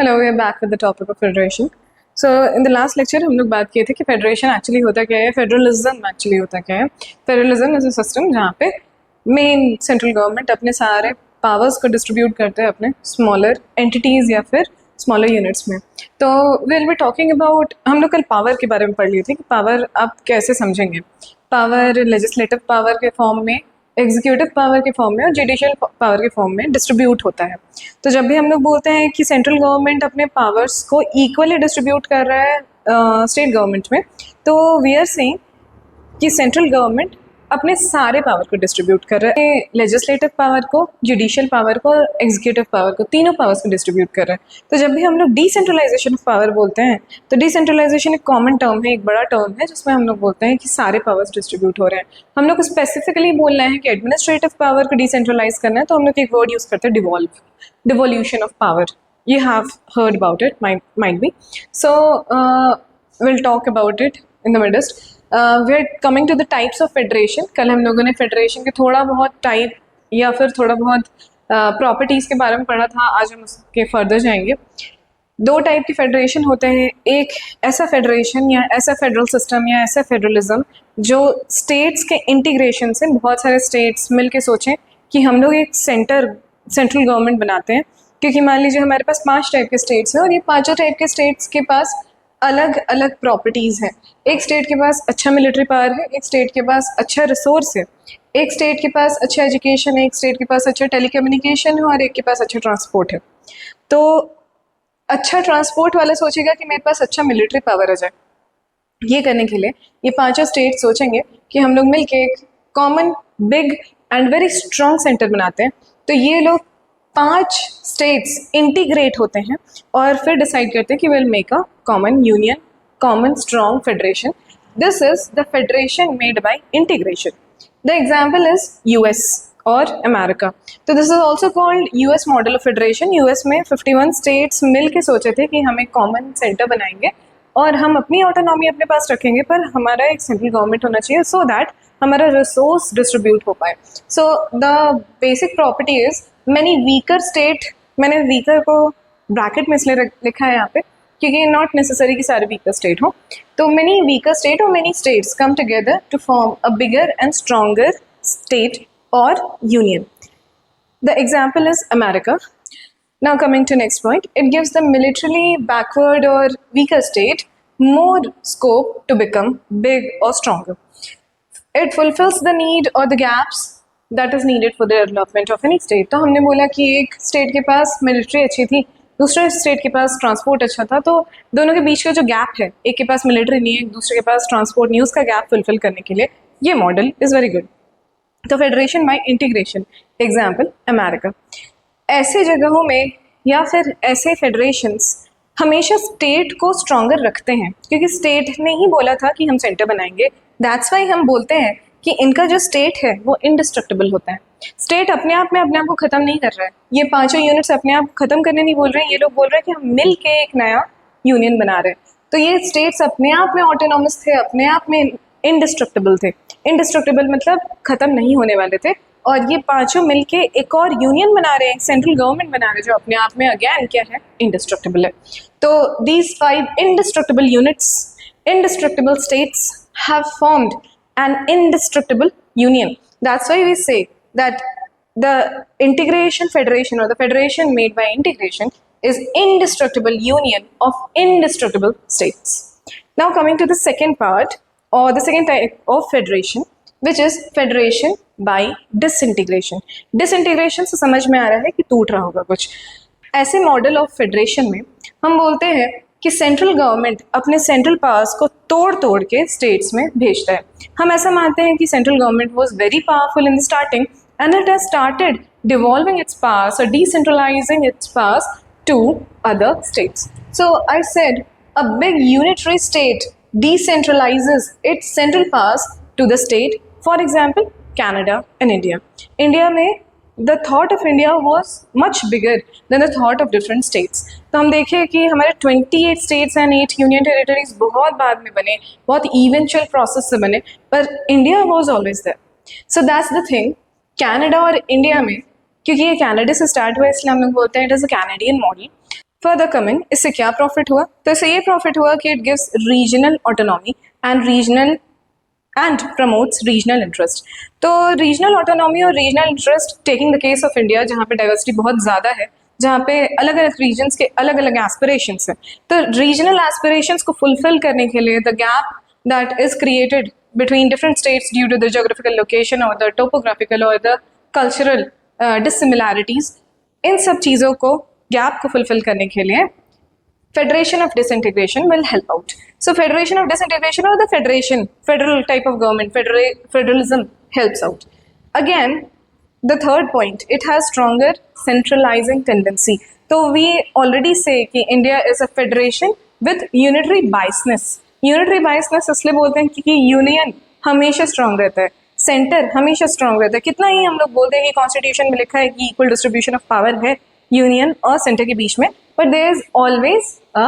Hello, we are back with the topic of federation. So in the last lecture हम लोग बात किए थे कि फेडरेशन एक्चुअली होता क्या है, फेडरलिज्म एक्चुअली होता क्या है. फेडरलिज्म इज अ सिस्टम जहाँ पे मेन सेंट्रल गवर्नमेंट अपने सारे पावर्स को डिस्ट्रीब्यूट करते हैं अपने स्मॉलर एंटिटीज़ या फिर स्मॉलर यूनिट्स में. तो विल बी टॉकिंग अबाउट, हम लोग कल पावर के बारे में पढ़ लिए थे कि पावर आप कैसे समझेंगे. पावर लेजिस्लेटिव पावर के फॉर्म में, एग्जीक्यूटिव पावर के फॉर्म में और जुडिशियल पावर के फॉर्म में डिस्ट्रीब्यूट होता है. तो जब भी हम लोग बोलते हैं कि सेंट्रल गवर्नमेंट अपने पावर्स को इक्वली डिस्ट्रीब्यूट कर रहा है स्टेट गवर्नमेंट में, तो वी आर सेइंग कि सेंट्रल गवर्नमेंट अपने सारे पावर को डिस्ट्रीब्यूट कर रहा है. लेजिस्लेटिव पावर को, जुडिशियल पावर को, एग्जीक्यूटिव पावर को, तीनों पावर्स को डिस्ट्रीब्यूट कर रहा है. तो जब भी हम लोग डिसेंट्रलाइजेशन ऑफ पावर बोलते हैं तो डिसेंट्रलाइजेशन एक कॉमन टर्म है, एक बड़ा टर्म है जिसमें हम लोग बोलते हैं कि सारे पावर्स डिस्ट्रीब्यूट हो रहे हैं. हम लोग को स्पेसिफिकली बोलना है कि एडमिनिस्ट्रेटिव पावर को डिसेंट्रलाइज करना है, तो हम लोग एक वर्ड यूज़ करते हैं, devolution of power. You have heard about it, might be. So we'll talk about it in the midst. We're coming to the types of federation. कल हम लोगों ने फेडरेशन के थोड़ा बहुत टाइप या फिर थोड़ा बहुत प्रॉपर्टीज़ के बारे में पढ़ा था. आज हम उसके फर्दर जाएंगे. दो टाइप के फेडरेशन होते हैं. एक ऐसा फेडरेशन या ऐसा फेडरल सिस्टम या ऐसा फेडरलिज्म जो स्टेट्स के इंटीग्रेशन से, बहुत सारे स्टेट्स मिल के सोचें कि हम लोग एक सेंट्रल गवर्नमेंट बनाते हैं. क्योंकि मान लीजिए हमारे पास 5 टाइप के स्टेट्स हैं और ये पांचों टाइप के स्टेट्स के पास अलग अलग प्रॉपर्टीज़ हैं. एक स्टेट के पास अच्छा मिलिट्री पावर है, एक स्टेट के पास अच्छा रिसोर्स है, एक स्टेट के पास अच्छा एजुकेशन है, एक स्टेट के पास अच्छा टेलीकम्युनिकेशन है और एक के पास अच्छा ट्रांसपोर्ट है. तो अच्छा ट्रांसपोर्ट वाला सोचेगा कि मेरे पास अच्छा मिलिट्री पावर आ जाए. ये करने के लिए ये पांचों स्टेट सोचेंगे कि हम लोग मिलके एक common big and very strong centre बनाते हैं. तो ये लोग 5 स्टेट्स इंटीग्रेट होते हैं और फिर डिसाइड करते हैं कि will make a common union, common strong federation. This is the federation made by integration. The example is US और अमेरिका. तो this is also called US model of federation. US में 51 स्टेट्स मिल के सोचे थे कि हम एक कॉमन सेंटर बनाएंगे और हम अपनी ऑटोनॉमी अपने पास रखेंगे, पर हमारा एक सेंट्रल गवर्नमेंट होना चाहिए सो दैट हमारा रिसोर्स डिस्ट्रीब्यूट हो पाए. So the basic property is many weaker state, मैंने वीकर को ब्रैकेट में इसलिए लिखा है यहाँ पे क्योंकि नॉट नेसेसरी कि सारे वीकर स्टेट हो. तो मैनी वीकर स्टेट और many states come together to form a bigger and stronger state और union. The example is America. Now coming to next point, it gives the militarily backward or weaker state more scope to become big or stronger. It fulfills the need or the gaps that is needed for the development of any state. तो हमने बोला कि एक state के पास military अच्छी थी, दूसरे state के पास ट्रांसपोर्ट अच्छा था, तो दोनों के बीच का जो गैप है, एक के पास मिलिट्री नहीं है, दूसरे के पास ट्रांसपोर्ट नहीं है, उसका गैप फुलफिल करने के लिए ये मॉडल इज़ वेरी गुड. तो federation bye integration, example America. ऐसे जगहों में या फिर ऐसे फेडरेशंस हमेशा स्टेट को स्ट्रॉन्गर रखते हैं क्योंकि स्टेट ने ही बोला था कि हम सेंटर बनाएंगे. दैट्स वाई हम बोलते हैं कि इनका जो स्टेट है वो इंडिस्ट्रक्टेबल होता है. स्टेट अपने आप को ख़त्म नहीं कर रहा है. ये पांचों यूनिट्स अपने आप ख़त्म करने नहीं बोल रहे हैं. ये लोग बोल रहे हैं कि हम मिल के एक नया यूनियन बना रहे हैं. तो ये स्टेट्स अपने आप में ऑटोनॉमस थे, अपने आप में इंडिस्ट्रक्टेबल थे. इंडिस्ट्रक्टेबल मतलब ख़त्म नहीं होने वाले थे. और ये पांचों मिलके एक और यूनियन बना रहे हैं, सेंट्रल गवर्नमेंट बना रहे हैं जो अपने आप में अगेन क्या है, इंडिस्ट्रक्टेबल है. तो these 5 indestructible units, indestructible states have formed an indestructible union. That's why we say that the integration federation और the federation made by integration is indestructible union of indestructible states. Now coming to the second part or the second type of federation, which is federation by disintegration. Disintegration से समझ में आ रहा है कि टूट रहा होगा कुछ. ऐसे मॉडल ऑफ फेडरेशन में हम बोलते हैं कि सेंट्रल गवर्नमेंट अपने सेंट्रल पावर्स को तोड़ तोड़ के स्टेट्स में भेजता है. हम ऐसा मानते हैं कि central government was very powerful in the starting and it has started devolving its powers or decentralizing its powers to other states. So I said a big unitary state decentralizes its central powers to the state. For example, Canada and India. India में the thought of India was much bigger than the thought of different states. तो हम देखें कि हमारे 28 states and 8 union territories बहुत बाद में बने, बहुत eventual process से बने, पर India was always there. So that's the thing. Canada और India में, क्योंकि ये कनाडा से स्टार्ट हुआ इसलिए हम लोग बोलते हैं it is a Canadian model. Further coming, इससे क्या प्रॉफिट हुआ? तो इससे ये प्रॉफिट हुआ कि it gives regional autonomy and promotes regional interest. तो रीजनल ऑटोनॉमी और regional interest, taking the case of India जहाँ पे डाइवर्सिटी बहुत ज़्यादा है, जहाँ पे अलग अलग रीजन्स के अलग अलग एस्पिरेशंस हैं, तो रीजनल एस्पिरेशंस को फुलफिल करने के लिए the gap that is created between different states due to the geographical location or the topographical or the cultural dissimilarities, इन सब चीज़ों को गैप को फुलफिल करने के लिए Federation of Disintegration will help out. So Federation of Disintegration or the federal type of government, federalism helps out. Again, the third point, it has stronger centralizing tendency. So we already say कि India is a federation with unitary biasness. Unitary biasness इसलिए बोलते हैं क्योंकि union हमेशा strong रहता है, centre हमेशा strong रहता है। कितना ही हम लोग बोलते हैं कि कॉन्स्टिट्यूशन में लिखा है कि इक्वल डिस्ट्रीब्यूशन ऑफ पावर है यूनियन और सेंटर के बीच में, but there is always a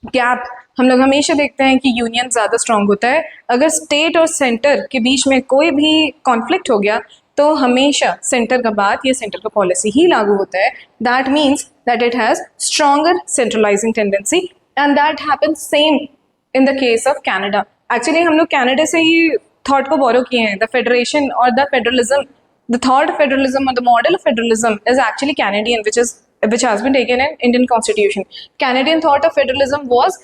gap. हम लोग हमेशा देखते हैं कि यूनियन ज़्यादा स्ट्रांग होता है। अगर स्टेट और सेंटर के बीच में कोई भी कॉन्फ्लिक्ट हो गया तो हमेशा सेंटर का बात या सेंटर का पॉलिसी ही लागू होता है। That means that it has stronger centralising tendency and that happens same in the case of Canada. Actually हम लोग कैनेडा से ही थॉट को बोरो किए हैं। द फेडरेशन और the federalism, the thought of federalism or the model of federalism is actually Canadian, which has been taken in Indian Constitution. Canadian thought of federalism was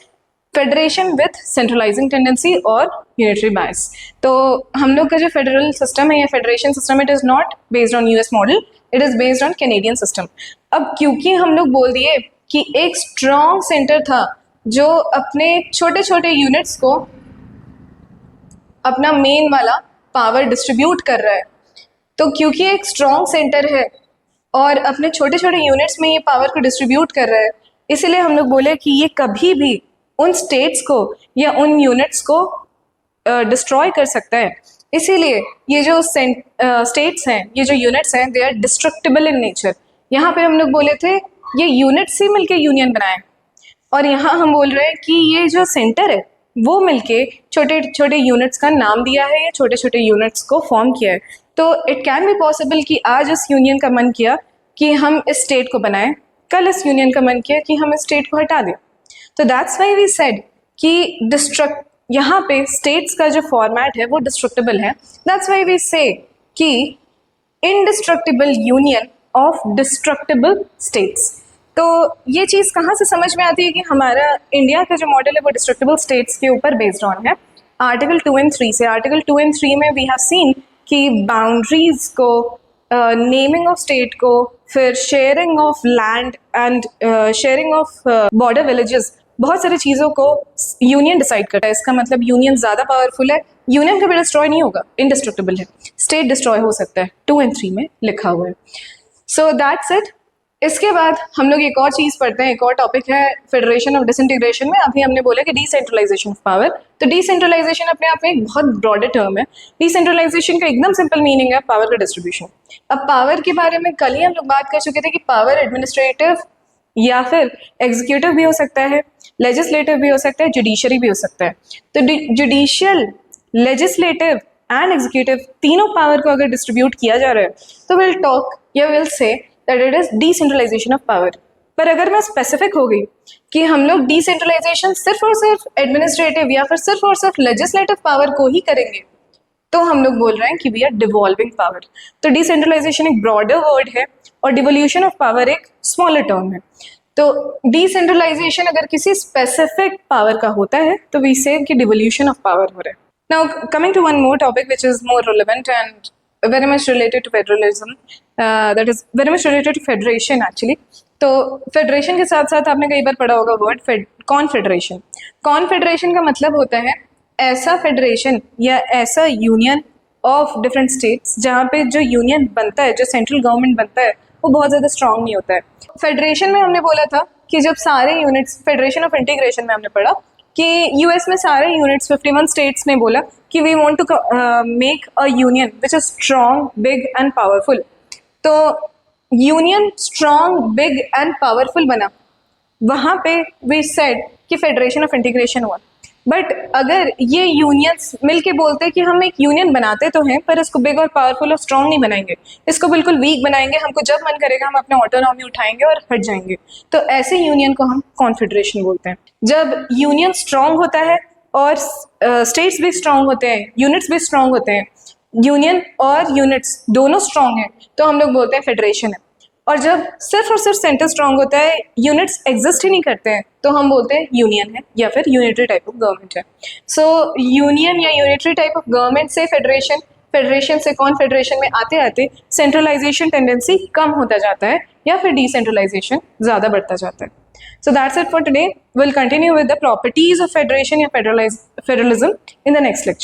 federation with centralizing tendency or unitary bias. तो हम लोग का जो federal system है या federation system, it is not based on US model, it is based on Canadian system. अब क्योंकि हम लोग बोल दिए कि एक स्ट्रॉन्ग सेंटर था जो अपने छोटे छोटे यूनिट्स को अपना मेन वाला पावर डिस्ट्रीब्यूट कर रहा है, तो क्योंकि एक स्ट्रॉन्ग सेंटर है और अपने छोटे छोटे यूनिट्स में ये पावर को डिस्ट्रीब्यूट कर रहा है, इसीलिए हम लोग बोले कि ये कभी भी उन स्टेट्स को या उन यूनिट्स को डिस्ट्रॉय कर सकता है। इसीलिए ये जो स्टेट्स हैं, ये जो यूनिट्स हैं, they are destructible in nature. यहाँ पे हम लोग बोले थे ये यूनिट्स ही मिलके यूनियन बनाए, और यहाँ हम बोल रहे हैं कि ये जो सेंटर है वो मिलके छोटे छोटे यूनिट्स का नाम दिया है या छोटे छोटे यूनिट्स को फॉर्म किया है। तो इट कैन बी पॉसिबल कि आज इस यूनियन का मन किया कि हम इस स्टेट को बनाएं, कल इस यूनियन का मन किया कि हम इस स्टेट को हटा दें। तो दैट्स व्हाई वी सेड कि यहाँ पे स्टेट्स का जो फॉर्मेट है वो डिस्ट्रक्टिबल है। दैट्स व्हाई वी से कि indestructible union of destructible states. तो ये चीज़ कहाँ से समझ में आती है कि हमारा इंडिया का जो मॉडल है वो डिस्ट्रक्टिबल स्टेट्स के ऊपर बेस्ड ऑन है। आर्टिकल 2 and 3 से, आर्टिकल 2 and 3 में वी हैव सीन कि बाउंड्रीज को, नेमिंग ऑफ स्टेट को, फिर sharing of land and sharing of border villages, बहुत सारी चीज़ों को यूनियन डिसाइड करता है। इसका मतलब यूनियन ज़्यादा पावरफुल है, यूनियन कभी डिस्ट्रॉय नहीं होगा, इनडिस्ट्रक्टिबल है। स्टेट डिस्ट्रॉय हो सकता है, 2 and 3 में लिखा हुआ है। So that's it. इसके बाद हम लोग एक और चीज़ पढ़ते हैं, एक और टॉपिक है फेडरेशन ऑफ डिसइंटीग्रेशन में। अभी हमने बोला कि डिसेंट्रलाइजेशन ऑफ पावर। तो डिसेंट्रलाइजेशन अपने आप में एक बहुत ब्रॉडर टर्म है। डिसेंट्रलाइजेशन का एकदम सिंपल मीनिंग है पावर का डिस्ट्रीब्यूशन। अब पावर के बारे में कल ही हम लोग बात कर चुके थे कि पावर एडमिनिस्ट्रेटिव या फिर एग्जीक्यूटिव भी हो सकता है, लेजिस्लेटिव भी हो सकता है, जुडिशरी भी हो सकता है। तो जुडिशियल, लेजिस्लेटिव एंड एग्जीक्यूटिव तीनों पावर को अगर डिस्ट्रीब्यूट किया जा रहा है तो विल टॉक या we'll say that it is decentralisation of power. पर अगर मैं स्पेसिफिक हो गई कि हम लोग डिसेंट्रलाइजेशन सिर्फ और सिर्फ एडमिनिस्ट्रेटिव या फिर सिर्फ और सिर्फ लेजिस्लेटिव पावर को ही करेंगे, तो हम लोग बोल रहे हैं कि वी आर डिवॉल्विंग पावर। तो डिसेंट्रलाइजेशन एक ब्रॉडर वर्ड है और डिवोल्यूशन ऑफ पावर एक स्मॉलर टर्म है। तो डिसेंट्रलाइजेशन अगर किसी स्पेसिफिक पावर का होता है तो वी से कि डिवोल्यूशन ऑफ पावर हो रहा है। Now coming to one more topic which is more relevant and very much related to federalism, that is very much related to federation actually. तो फेडरेशन के साथ साथ आपने कई बार पढ़ा होगा वर्ड कॉन्फेडरेशन। कॉन्फेडरेशन का मतलब होता है ऐसा फेडरेशन या ऐसा यूनियन ऑफ डिफरेंट स्टेट्स जहाँ पे जो यूनियन बनता है, जो सेंट्रल गवर्नमेंट बनता है, वो बहुत ज़्यादा स्ट्रांग नहीं होता है। फेडरेशन में हमने बोला था कि जब सारे यूनिट्स, फेडरेशन ऑफ इंटीग्रेशन में हमने पढ़ा कि यूएस में सारे यूनिट्स 51 स्टेट्स ने बोला कि we want to make a union which is strong, big and powerful. तो union strong, big and powerful बना, वहाँ पे वी सेड कि फेडरेशन ऑफ इंटीग्रेशन हुआ। बट अगर ये यूनियंस मिलके बोलते हैं कि हम एक यूनियन बनाते तो हैं पर इसको बिग और पावरफुल और स्ट्रांग नहीं बनाएंगे, इसको बिल्कुल वीक बनाएंगे, हमको जब मन करेगा हम अपना ऑटोनॉमी उठाएंगे और हट जाएंगे, तो ऐसे यूनियन को हम कॉन्फेडरेशन बोलते हैं। जब यूनियन स्ट्रांग होता है और स्टेट्स भी स्ट्रांग होते हैं, यूनिट्स भी स्ट्रांग होते हैं, यूनियन और यूनिट्स दोनों स्ट्रांग हैं, तो हम लोग बोलते हैं फेडरेशन है। और जब सिर्फ और सिर्फ सेंटर स्ट्रांग होता है, यूनिट्स एग्जिस्ट ही नहीं करते हैं, तो हम बोलते हैं यूनियन है या फिर यूनिटरी टाइप ऑफ गवर्नमेंट है। सो यूनियन या यूनिटरी टाइप ऑफ गवर्नमेंट से फेडरेशन, फेडरेशन से कॉन्फेडरेशन में आते आते सेंट्रलाइजेशन टेंडेंसी कम होता जाता है या फिर डिसेंट्रलाइजेशन ज़्यादा बढ़ता जाता है। So that's it for today. We'll continue with the properties of federation या federalism in the next lecture.